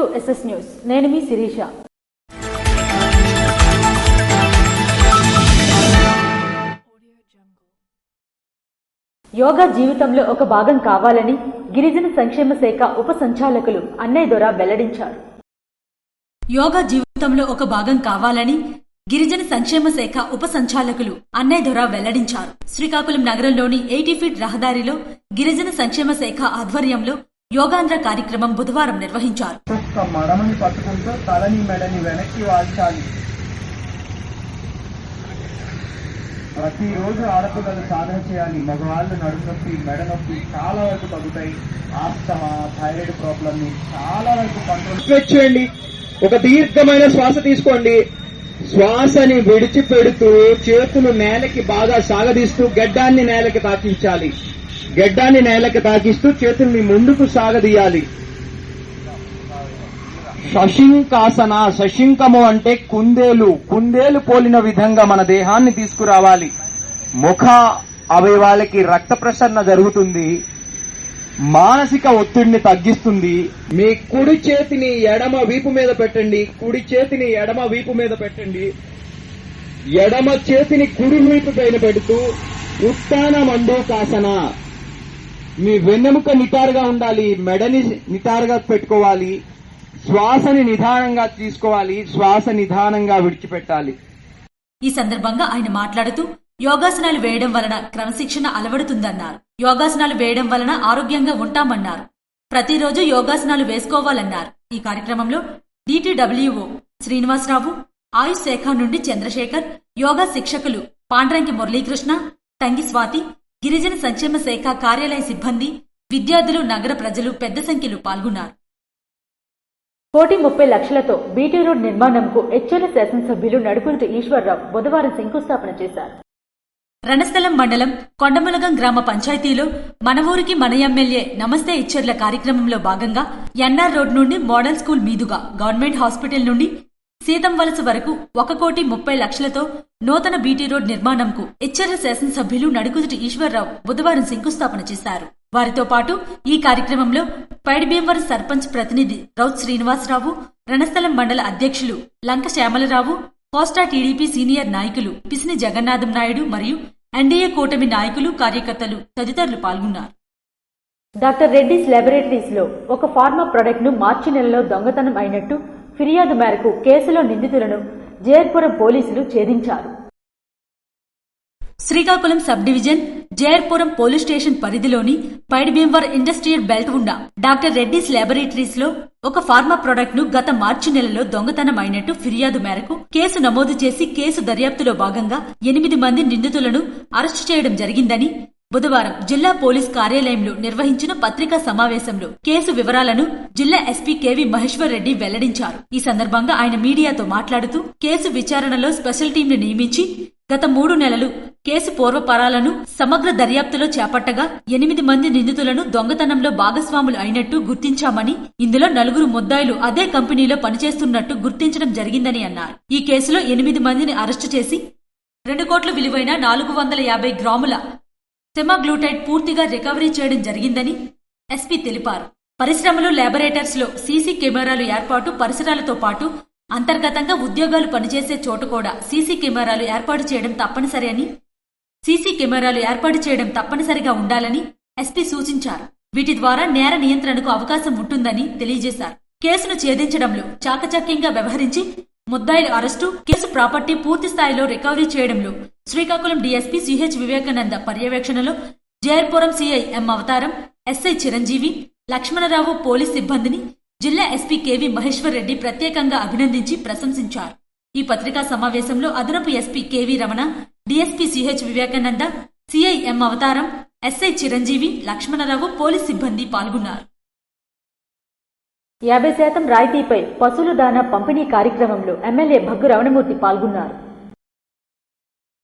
To SS news. నేను మీ శిరీష. యోగా జీవితంలో ఒక భాగం కావాలని గిరిజన సంక్షేమ శాఖ ఉప సంచాలకులు అన్నయ్య దొర వెల్లడించారు. యోగా జీవితంలో ఒక భాగం కావాలని గిరిజన సంక్షేమ శాఖ ఉప సంచాలకులు అన్నయ్య దొర వెల్లడించారు. శ్రీకాకుళం నగరంలోని 80 ఫీట్ రహదారిలో గిరిజన సంక్షేమ శాఖ ఆధ్వర్యంలో యోగాంధ్ర కార్యక్రమం బుధవారం నిర్వహించారు. మడమని పట్టుకుంటూ తలని మెడని వెనక్కి వాల్చాలి. ప్రతిరోజు ఆడపిల్లలు సాధన చేయాలి. మగవాళ్ళు నడుము నొప్పి, మెడ నొప్పి చాలా వరకు తగ్గుతాయి. ఆస్తమా, థైరాయిడ్ ప్రాబ్లం చాలా వరకు కంట్రోల్ చేయండి. ఒక దీర్ఘమైన శ్వాస తీసుకోండి. శ్వాసని విడిచిపెడుతూ చేతులు నేలకి బాగా సాగదీస్తూ గడ్డాన్ని నేలకి తాకించాలి. గడ్డాన్ని నేలకి తాకిస్తూ చేతుల్ని ముందుకు సాగదీయాలి. శశింకాసన. శశింకము అంటే కుందేలు పోలిన విధంగా మన దేహాన్ని తీసుకురావాలి. ముఖ అవయవాలకి రక్త ప్రసరణ జరుగుతుంది. మానసిక ఒత్తిడిని తగ్గిస్తుంది. మీ కుడి చేతిని ఎడమ వీపు మీద పెట్టండి. కుడి చేతిని ఎడమ వీపు మీద పెట్టండి. ఎడమ చేతిని కుడి వీపు పైన పెడుతూ ఉత్తాన మండూకాసన. మీ వెన్నెముక నిటారుగా ఉండాలి. మెడని నిటారుగా పెట్టుకోవాలి. శ్వాసని నిదానంగా తీసుకోవాలి. శ్వాస నిదానంగా విడిచిపెట్టాలి. ఈ సందర్భంగా ఆయన మాట్లాడుతూ యోగాసనాలు వేయడం వలన క్రమశిక్షణ అలవడుతుందన్నారు. యోగాసనాలు వేయడం వలన ఆరోగ్యంగా ఉంటామన్నారు. ప్రతిరోజు యోగాసనాలు వేసుకోవాలన్నారు. ఈ కార్యక్రమంలో DTWO శ్రీనివాసరావు, ఆయుష్ శాఖ నుండి చంద్రశేఖర్, యోగా శిక్షకులు పాండ్రంకి మురళీకృష్ణ, టంగి స్వాతి, గిరిజన సంక్షేమ శాఖ కార్యాలయ సిబ్బంది, విద్యార్థులు, నగర ప్రజలు పెద్ద సంఖ్యలో పాల్గొన్నారు. 1,30,00,000తో బీటీ రోడ్ నిర్మాణంకు హెచ్చెర్ల శాసనసభ్యులు నడుకుదుటి ఈశ్వర్రావు బుధవారం శంకుస్థాపన చేశారు. రణస్థలం మండలం కొండములగం గ్రామ పంచాయతీలో మన ఊరికి మన ఎమ్మెల్యే నమస్తే ఇచ్చెర్ల కార్యక్రమంలో భాగంగా ఎన్ఆర్ రోడ్ నుండి మోడల్ స్కూల్ మీదుగా గవర్నమెంట్ హాస్పిటల్ నుండి సీతం వలస వరకు 1,30,00,000తో నూతన బీటీ రోడ్ నిర్మాణంకు ఇచ్చెర్ల శాసనసభ్యులు నడుకుదుటి ఈశ్వర్రావు బుధవారం శంకుస్థాపన చేశారు. వారితో పాటు ఈ కార్యక్రమంలో పైడిభీమవరం సర్పంచ్ ప్రతినిధి రౌత్ శ్రీనివాసరావు, రణస్థలం మండల అధ్యక్షులు లంక శ్యామలరావు, కోస్టా టీడీపీ సీనియర్ నాయకులు పిసిని జగన్నాథం నాయుడు మరియు ఎన్డీఏ కూటమి నాయకులు, కార్యకర్తలు తదితరులు పాల్గొన్నారు. డాక్టర్ రెడ్డిస్ ల్యాబొరేటరీస్ లో ఒక ఫార్మా ప్రొడక్ట్ ను మార్చి నెలలో దొంగతనం అయినట్టు ఫిర్యాదు మేరకు కేసులో నిందితులను జేర్పురం పోలీసులు ఛేదించారు. Srikakulam sub division Jerpuram police station పరిధిలోని పైడిభీమవరం ఇండస్ట్రియల్ బెల్ట్ ఉన్న డాక్టర్ రెడ్డిస్ ల్యాబొరేటరీస్ లో ఒక ఫార్మా ప్రొడక్ట్ ను గత మార్చి నెలలో దొంగతనం అయినట్టు ఫిర్యాదు మేరకు కేసు నమోదు చేసి కేసు దర్యాప్తులో భాగంగా 8 మంది నిందితులను అరెస్టు చేయడం జరిగిందని బుధవారం జిల్లా పోలీస్ కార్యాలయంలో నిర్వహించిన పత్రికా సమావేశంలో కేసు వివరాలను జిల్లా ఎస్పీ కేవి మహేశ్వర్ రెడ్డి వెల్లడించారు. ఈ సందర్భంగా ఆయన మీడియాతో మాట్లాడుతూ కేసు విచారణలో స్పెషల్ టీంను నియమించి గత 3 నెలలు కేసు పూర్వపరాలను సమగ్ర దర్యాప్తులో చేపట్టగా 8 మంది నిందితులను దొంగతనంలో భాగస్వాములు అయినట్టు గుర్తించామని, ఇందులో 4 ముద్దాయిలు అదే కంపెనీలో పనిచేస్తున్నట్టు గుర్తించడం జరిగిందని అన్నారు. ఈ కేసులో 8 మందిని అరెస్టు చేసి 2 కోట్ల విలువైన 450 గ్రాముల సెమాగ్లూటైడ్ పూర్తిగా రికవరీ చేయడం జరిగిందని ఎస్పీ తెలిపారు. పరిశ్రమలు, ల్యాబొరేటరీస్ లో సీసీ కెమెరాలు ఏర్పాటు, పరిసరాలతో పాటు అంతర్గతంగా ఉద్యోగాలు పనిచేసే చోట కూడా సీసీ కెమెరాలు ఏర్పాటు చేయడం తప్పనిసరి అని, సీసీ కెమెరాలు ఏర్పాటు చేయడం తప్పనిసరిగా ఉండాలని ఎస్పీ సూచించారు. వీటి ద్వారా నేర నియంత్రణకు అవకాశం ఉంటుందని తెలియజేశారు. కేసును ఛేదించడంలో చాకచక్యంగా వ్యవహరించి ముద్దాయిల అరెస్టు, కేసు ప్రాపర్టీ పూర్తి స్థాయిలో రికవరీ చేయడంలో శ్రీకాకుళం డీఎస్పీ సిహెచ్ వివేకానంద పర్యవేక్షణలో జేర్పురం CI M Avataram, SI Chiranjeevi, Lakshmanarao police సిబ్బందిని జిల్లా ఎస్పీ కేవి మహేశ్వర్ రెడ్డి ప్రత్యేకంగా అభినందించి ప్రశంసించారు. ఈ పత్రికా సమావేశంలో అదనపు SP KV Ramana, DSP CH Vivekananda, CI M Avataram, SI Chiranjeevi, Lakshmanarao police సిబ్బంది పాల్గొన్నారు. 50% రాయితీపై పశువుల దానా పంపిణీ కార్యక్రమంలో ఎమ్మెల్యే భగ్గు రమణమూర్తి పాల్గొన్నారు.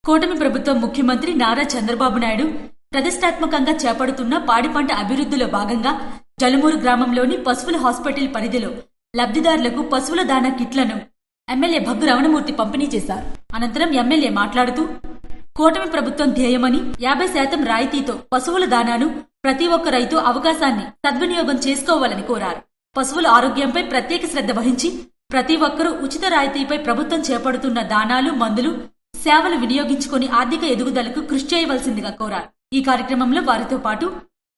కూటమి ప్రభుత్వం ముఖ్యమంత్రి నారా చంద్రబాబు నాయుడు ప్రతిష్టాత్మకంగా చేపడుతున్న పాడి పంట అభివృద్ధిలో భాగంగా జలుమూరు గ్రామంలోని పశువుల హాస్పిటల్ పరిధిలో లబ్ధిదారులకు పశువుల దానా కిట్లను ఎమ్మెల్యే భగ్గు రమణమూర్తి పంపిణీ చేశారు. అనంతరం ఎమ్మెల్యే మాట్లాడుతూ కూటమి ప్రభుత్వం ధ్యేయమని 50% రాయితీతో పశువుల దానాను ప్రతి ఒక్క రైతు అవకాశాన్ని సద్వినియోగం చేసుకోవాలని కోరారు. పశువుల ఆరోగ్యంపై ప్రత్యేక శ్రద్ధ వహించి ప్రతి ఒక్కరూ ఉచిత రాయితీపై ప్రభుత్వం చేపడుతున్న దానాలు, మందులు, సేవలు వినియోగించుకుని ఆర్థిక ఎదుగుదలకు కృషి చేయవలసిందిగా కోరారు. ఈ కార్యక్రమంలో వారితో పాటు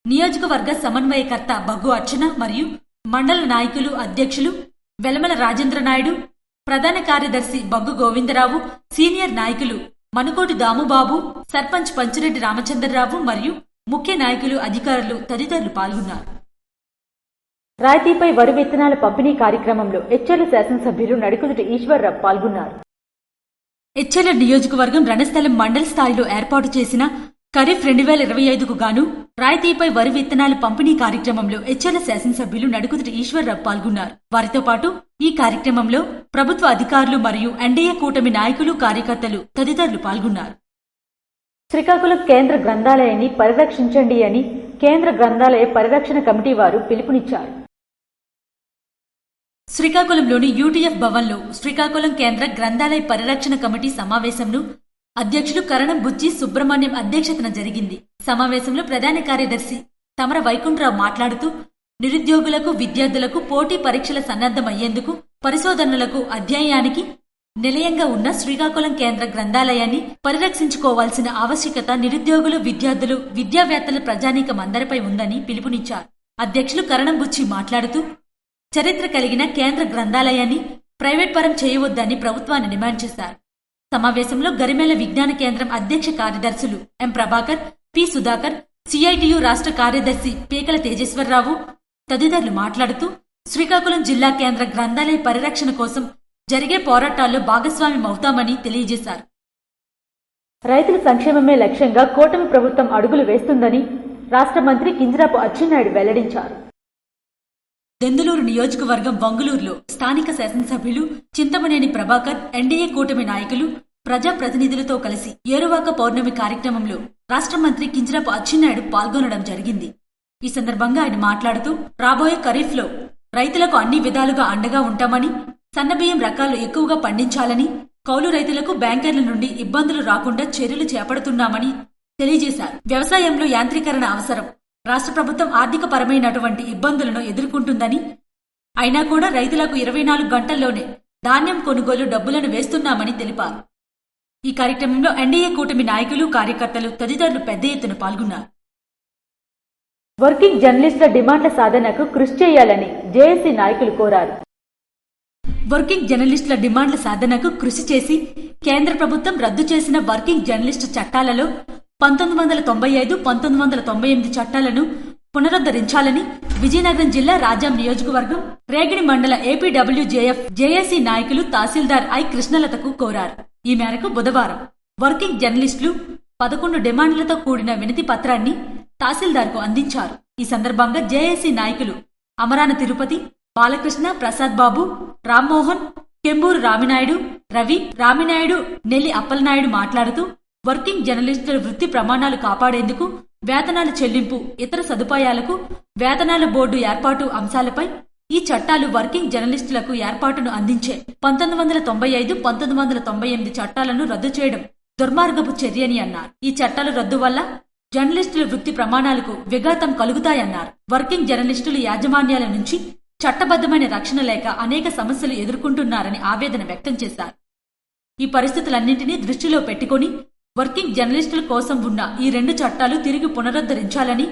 నియోజకవర్గ సమన్వయకర్త బగ్గు అర్చన మరియు మండల నాయకులు, అధ్యక్షులు వెలమల రాజేంద్ర నాయుడు, ప్రధాన కార్యదర్శి బగ్గు గోవిందరావు, సీనియర్ నాయకులు మనుకోటి దాముబాబు, సర్పంచ్ పంచిరెడ్డి రామచంద్రరావు మరియు ముఖ్య నాయకులు, అధికారులు తదితరులు పాల్గొన్నారు. రాయితీపై వరి విత్తనాల పంపిణీ కార్యక్రమంలో ఎచ్చెర్ల శాసనసభ్యులు నడికుదుటి ఈశ్వర్రావు పాల్గొన్నారు. ఎచ్చెర్ల నియోజకవర్గం రణస్థలం మండల స్థాయిలో ఏర్పాటు చేసిన ఖరీఫ్ 2025కు గాను రాయితీపై వరి విత్తనాల పంపిణీ కార్యక్రమంలో ఎచ్చెర్ల శాసనసభ్యులు నడుకుదుటి ఈశ్వర్రావు పాల్గొన్నారు. వారితో పాటు ఈ కార్యక్రమంలో ప్రభుత్వ అధికారులు మరియు ఎన్డీఏ కూటమి నాయకులు, కార్యకర్తలు తదితరులు పాల్గొన్నారు. శ్రీకాకుళం కేంద్ర గ్రంథాలయాన్ని పరిరక్షించండి అని కేంద్ర గ్రంథాలయ పరిరక్షణ కమిటీ వారు పిలుపునిచ్చారు. శ్రీకాకుళంలోని యూటీఎఫ్ భవన్లో శ్రీకాకుళం కేంద్ర గ్రంథాలయ పరిరక్షణ కమిటీ సమావేశంను అధ్యక్షులు కరణం బుజ్జి సుబ్రహ్మణ్యం అధ్యక్షతన జరిగింది. సమావేశంలో ప్రధాన కార్యదర్శి తమర వైకుంఠరావు మాట్లాడుతూ నిరుద్యోగులకు, విద్యార్థులకు పోటీ పరీక్షల సన్నద్ధమయ్యేందుకు, పరిశోధనలకు, అధ్యయనానికి నిలయంగా ఉన్న శ్రీకాకుళం కేంద్ర గ్రంథాలయాన్ని పరిరక్షించుకోవాల్సిన ఆవశ్యకత నిరుద్యోగులు, విద్యార్థులు, విద్యావేత్తల ప్రజానీకం అందరిపై ఉందని పిలుపునిచ్చారు. అధ్యక్షులు కరణం బుజ్జి మాట్లాడుతూ చరిత్ర కలిగిన కేంద్ర గ్రంథాలయాన్ని ప్రైవేట్ పరం చేయవద్దని ప్రభుత్వాన్ని డిమాండ్ చేశారు. సమావేశంలో గరిమెల విజ్ఞాన కేంద్రం అధ్యక్ష కార్యదర్శులు ఎం ప్రభాకర్, పి సుధాకర్, సిఐటియు రాష్ట్ర కార్యదర్శి పీకల తేజేశ్వరరావు తదితరులు మాట్లాడుతూ శ్రీకాకుళం జిల్లా కేంద్ర గ్రంథాలయ పరిరక్షణ కోసం జరిగే పోరాటాల్లో భాగస్వామ్యమవుతామని తెలియజేశారు. రైతుల సంక్షేమమే లక్ష్యంగా కూటమి ప్రభుత్వం అడుగులు వేస్తుందని రాష్ట్ర మంత్రి కింజరాపు అచ్చెన్నాయుడు వెల్లడించారు. దెందులూరు నియోజకవర్గం వంగులూరులో స్థానిక శాసనసభ్యులు చింతమనేని ప్రభాకర్, ఎన్డీఏ కూటమి నాయకులు, ప్రజాప్రతినిధులతో కలిసి ఏరువాక పౌర్ణమి కార్యక్రమంలో రాష్ట్ర మంత్రి కింజరాపు అచ్చెన్నాయుడు పాల్గొనడం జరిగింది. ఈ సందర్భంగా ఆయన మాట్లాడుతూ రాబోయే ఖరీఫ్లో రైతులకు అన్ని విధాలుగా అండగా ఉంటామని, సన్నబియ్యం రకాలు ఎక్కువగా పండించాలని, కౌలు రైతులకు బ్యాంకర్ల నుండి ఇబ్బందులు రాకుండా చర్యలు చేపడుతున్నామని తెలియజేశారు. వ్యవసాయంలో యాంత్రీకరణ అవసరం. రాష్ట్ర ప్రభుత్వం ఆర్థిక పరమైనటువంటి ఇబ్బందులను ఎదుర్కొంటుందని, అయినా కూడా రైతులకు 24 గంటల్లోనే ధాన్యం కొనుగోలు డబ్బులను వేస్తున్నామని తెలిపారు. ఈ కార్యక్రమంలో ఎన్డీఏ కూటమి నాయకులు, కార్యకర్తలు తదితరులు పెద్ద ఎత్తున పాల్గొన్నారు. వర్కింగ్ జర్నలిస్టుల డిమాండ్ల సాధనకు కృషి చేయాలని జేఏసీ నాయకులు కోరారు. వర్కింగ్ జర్నలిస్టుల డిమాండ్ల సాధనకు కృషి చేసి కేంద్ర ప్రభుత్వం రద్దు చేసిన వర్కింగ్ జర్నలిస్టు చట్టాలలో 1995, 1998 చట్టాలను పునరుద్ధరించాలని విజయనగరం జిల్లా రాజాం నియోజకవర్గం రేగిడి మండల ఏపీడబ్ల్యూజేఎఫ్ జేఏసీ నాయకులు తహసీల్దార్ ఐ కృష్ణలతకు కోరారు. ఈ మేరకు బుధవారం వర్కింగ్ జర్నలిస్టులు 11 డిమాండ్లతో కూడిన వినతి పత్రాన్ని తహసీల్దార్కు అందించారు. ఈ సందర్భంగా జేఏసీ నాయకులు అమరాన తిరుపతి, బాలకృష్ణ, ప్రసాద్ బాబు, రామ్మోహన్, కెంబూరు రామినాయుడు, రవి, రామినాయుడు, నెల్లి అప్పలనాయుడు మాట్లాడుతూ వర్కింగ్ జర్నలిస్టుల వృత్తి ప్రమాణాలు కాపాడేందుకు వేతనాల చెల్లింపు, ఇతర సదుపాయాలకు వేతనాల బోర్డు ఏర్పాటు అంశాలపై ఈ చట్టాలు వర్కింగ్ జర్నలిస్టులకు ఏర్పాటును అందించే 1995, 1998 చట్టాలను రద్దు చేయడం దుర్మార్గపు చర్యని అన్నారు. ఈ చట్టాల రద్దు వల్ల జర్నలిస్టుల వృత్తి ప్రమాణాలకు విఘాతం కలుగుతాయన్నారు. వర్కింగ్ జర్నలిస్టుల యాజమాన్యాల నుంచి చట్టబద్దమైన రక్షణ లేక అనేక సమస్యలు ఎదుర్కొంటున్నారని ఆవేదన వ్యక్తం చేశారు. ఈ పరిస్థితులన్నింటినీ దృష్టిలో పెట్టుకుని వర్కింగ్ జర్నలిస్టుల కోసం ఉన్న ఈ 2 చట్టాలు తిరిగి పునరుద్ధరించాలని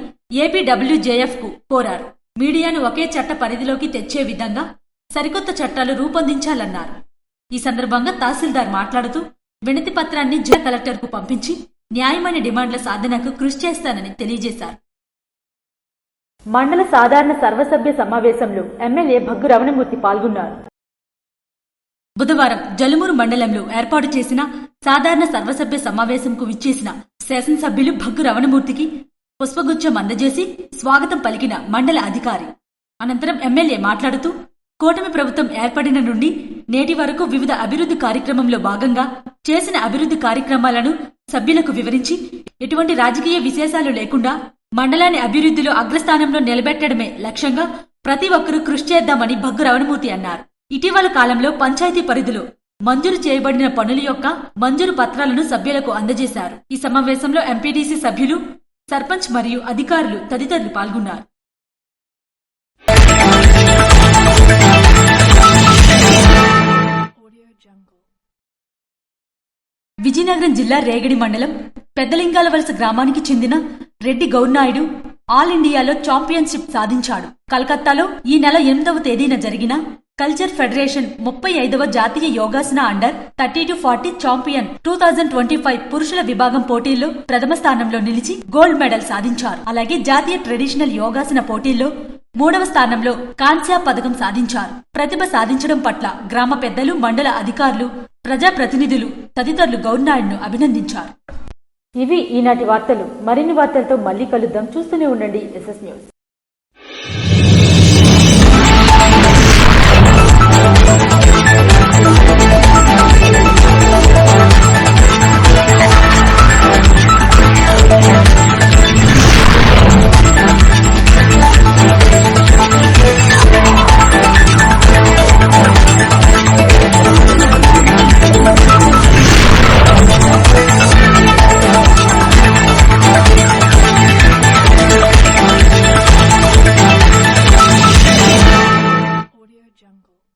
ఏపీడబ్ల్యూజేఎఫ్ కు కోరారు. మీడియాను ఒకే చట్ట పరిధిలోకి తెచ్చే విధంగా సరికొత్త చట్టాలు రూపొందించాలన్నారు. ఈ సందర్భంగా తహసీల్దార్ మాట్లాడుతూ వినతి పత్రాన్ని జిల్లా కలెక్టర్కు పంపించి న్యాయమైన డిమాండ్ల సాధనకు కృషి చేస్తానని తెలియజేశారు. మండల సాధారణ సర్వసభ్య సమావేశంలో ఎమ్మెల్యే భగ్గు రమణమూర్తి పాల్గొన్నారు. బుధవారం జలుమూరు మండలంలో ఏర్పాటు చేసిన సాధారణ సర్వసభ్య సమావేశంకు విచ్చేసిన శాసనసభ్యులు భగ్గు రమణమూర్తికి పుష్పగుచ్చం అందజేసి స్వాగతం పలికిన మండల అధికారి. అనంతరం ఎమ్మెల్యే మాట్లాడుతూ కూటమి ప్రభుత్వం ఏర్పడిన నుండి నేటి వరకు వివిధ అభివృద్ధి కార్యక్రమంలో భాగంగా చేసిన అభివృద్ధి కార్యక్రమాలను సభ్యులకు వివరించి ఎటువంటి రాజకీయ విశేషాలు లేకుండా మండలాన్ని అభివృద్ధిలో అగ్రస్థానంలో నిలబెట్టడమే లక్ష్యంగా ప్రతి ఒక్కరూ కృషి చేద్దామని భగ్గు రమణమూర్తి అన్నారు. ఇటీవల కాలంలో పంచాయతీ పరిధిలో మంజూరు చేయబడిన పనుల యొక్క మంజూరు పత్రాలను సభ్యులకు అందజేశారు. ఈ సమావేశంలో ఎంపీటీసీ సభ్యులు, సర్పంచ్ మరియు అధికారులు తదితరులు పాల్గొన్నారు. విజయనగరం జిల్లా రేగడి మండలం పెద్దలింగాల వలస గ్రామానికి చెందిన రెడ్డి గౌర్నాయుడు ఆల్ ఇండియాలో ఛాంపియన్షిప్ సాధించాడు. కలకత్తాలో ఈ నెల 8వ తేదీన జరిగిన కల్చర్ ఫెడరేషన్ 35వ జాతీయ యోగాసన అండర్ 30-40 ఛాంపియన్ 2025 పురుషుల విభాగం పోటీల్లో ప్రథమ స్థానంలో నిలిచి గోల్డ్ మెడల్ సాధించారు. అలాగే జాతీయ ట్రెడిషనల్ యోగాసన పోటీల్లో 3వ స్థానంలో కాంస్య పథకం సాధించారు. ప్రతిభ సాధించడం పట్ల గ్రామ పెద్దలు, మండల అధికారులు, ప్రజాప్రతినిధులు తదితరులు గౌర్నాయుడును అభినందించారు. ఇవి ఈనాటి వార్తలు. మరిన్ని వార్తలతో మళ్ళీ కలుద్దాం. చూస్తూనే ఉండండి SS న్యూస్.